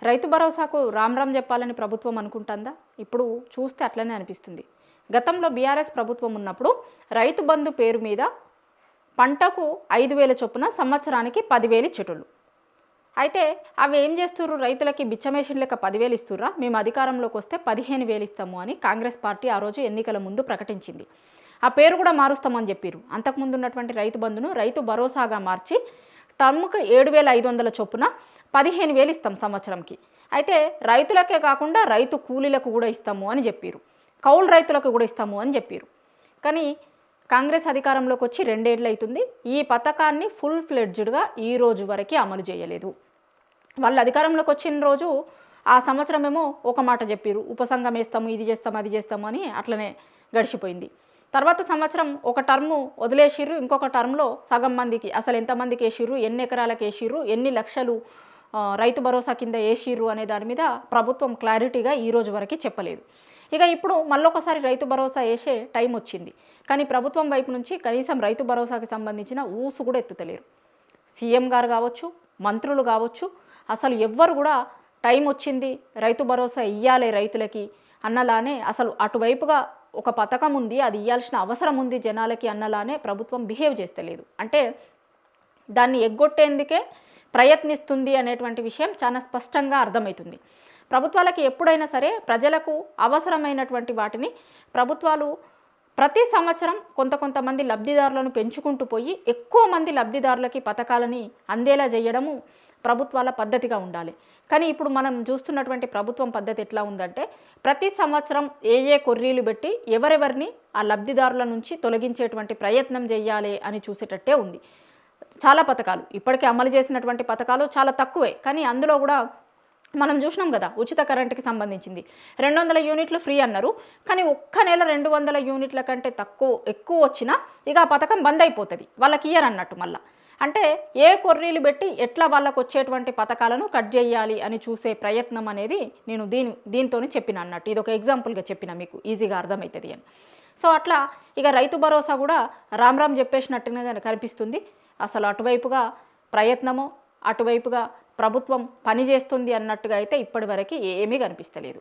రైతు భరోసాకు రామ్ రామ్ చెప్పాలని ప్రభుత్వం అనుకుంటుందా? ఇప్పుడు చూస్తే అట్లనే అనిపిస్తుంది. గతంలో బీఆర్ఎస్ ప్రభుత్వం ఉన్నప్పుడు రైతు బంధు పేరు మీద పంటకు 5,000 చొప్పున సంవత్సరానికి 10,000 ఇచ్చేటోళ్ళు. అయితే అవి ఏం చేస్తుర్రు? రైతులకి బిచ్చమేషన్ లెక్క 10,000 ఇస్తుర్రా? మేము అధికారంలోకి వస్తే 15,000 ఇస్తాము అని కాంగ్రెస్ పార్టీ ఆ రోజు ఎన్నికల ముందు ప్రకటించింది. ఆ పేరు కూడా మారుస్తామని చెప్పారు. అంతకుముందు ఉన్నటువంటి రైతు బంధును రైతు భరోసాగా మార్చి టర్మ్కు 7,500 చొప్పున 15,000 ఇస్తాం సంవత్సరంకి. అయితే రైతులకే కాకుండా రైతు కూలీలకు కూడా ఇస్తాము అని చెప్పారు. కౌలు రైతులకు కూడా ఇస్తాము అని చెప్పారు. కానీ కాంగ్రెస్ అధికారంలోకి వచ్చి 2 ఏళ్ళు అవుతుంది. ఈ పథకాన్ని ఫుల్ ఫ్లెడ్జ్డ్గా ఈ రోజు వరకు అమలు చేయలేదు. వాళ్ళు అధికారంలోకి వచ్చిన రోజు ఆ సంవత్సరమేమో ఒక మాట చెప్పారు, ఉపసంఘం వేస్తాము, ఇది చేస్తాము, అది చేస్తాము అని అట్లనే గడిచిపోయింది. తర్వాత సంవత్సరం ఒక టర్ము వదిలేసిర్రు, ఇంకొక టర్మ్లో సగం మందికి అసలు ఎంతమందికి వేసిర్రు, ఎన్ని ఎకరాలకు వేసిర్రు, ఎన్ని లక్షలు రైతు భరోసా కింద వేసిర్రు అనే దాని మీద ప్రభుత్వం క్లారిటీగా ఈ రోజు వరకు చెప్పలేదు. ఇక ఇప్పుడు మళ్ళొకసారి రైతు భరోసా వేసే టైం వచ్చింది. కానీ ప్రభుత్వం వైపు నుంచి కనీసం రైతు భరోసాకి సంబంధించిన ఊసు కూడా ఎత్తుతలేరు. సీఎం గారు కావచ్చు, మంత్రులు కావచ్చు, అసలు ఎవ్వరు కూడా టైం వచ్చింది రైతు భరోసా ఇయ్యాలి రైతులకి అన్నలానే, అసలు అటువైపుగా ఒక పథకం ఉంది, అది ఇవ్వాల్సిన అవసరం ఉంది జనాలకి అన్నలానే ప్రభుత్వం బిహేవ్ చేస్తలేదు. అంటే దాన్ని ఎగ్గొట్టేందుకే ప్రయత్నిస్తుంది అనేటువంటి విషయం చాలా స్పష్టంగా అర్థమవుతుంది. ప్రభుత్వాలకి ఎప్పుడైనా సరే ప్రజలకు అవసరమైనటువంటి వాటిని ప్రభుత్వాలు ప్రతి సంవత్సరం కొంతమంది లబ్ధిదారులను పెంచుకుంటూ పోయి ఎక్కువ మంది లబ్ధిదారులకి పథకాలని అందేలా చేయడము ప్రభుత్వాల పద్ధతిగా ఉండాలి. కానీ ఇప్పుడు మనం చూస్తున్నటువంటి ప్రభుత్వం పద్ధతి ఎట్లా ఉందంటే ప్రతి సంవత్సరం ఏ కొర్రీలు పెట్టి ఎవరెవరిని ఆ లబ్ధిదారుల నుంచి తొలగించేటువంటి ప్రయత్నం చేయాలి అని చూసేటట్టే ఉంది. చాలా పథకాలు ఇప్పటికే అమలు చేసినటువంటి పథకాలు చాలా తక్కువే, కానీ అందులో కూడా మనం చూసినాం కదా, ఉచిత కరెంటుకి సంబంధించింది 200 యూనిట్లు ఫ్రీ అన్నారు. కానీ ఒక్క నెల 200 యూనిట్ల కంటే ఎక్కువ వచ్చినా ఇక ఆ పథకం బంద్ అయిపోతుంది, వాళ్ళకి ఇయ్యరు అన్నట్టు. మళ్ళీ అంటే ఏ కొర్రీలు పెట్టి ఎట్లా వాళ్ళకు వచ్చేటువంటి పథకాలను కట్ చేయాలి అని చూసే ప్రయత్నం అనేది నేను దీంతోనే చెప్పిన అన్నట్టు. ఇది ఒక ఎగ్జాంపుల్గా చెప్పిన, మీకు ఈజీగా అర్థమవుతుంది అని. సో అట్లా ఇక రైతు భరోసా కూడా రామ్ రామ్ చెప్పేసినట్టుగా కనిపిస్తుంది. అసలు అటువైపుగా ప్రయత్నమో అటువైపుగా ప్రభుత్వం పనిచేస్తుంది అన్నట్టుగా అయితే ఇప్పటి వరకు ఏమీ కనిపిస్తలేదు.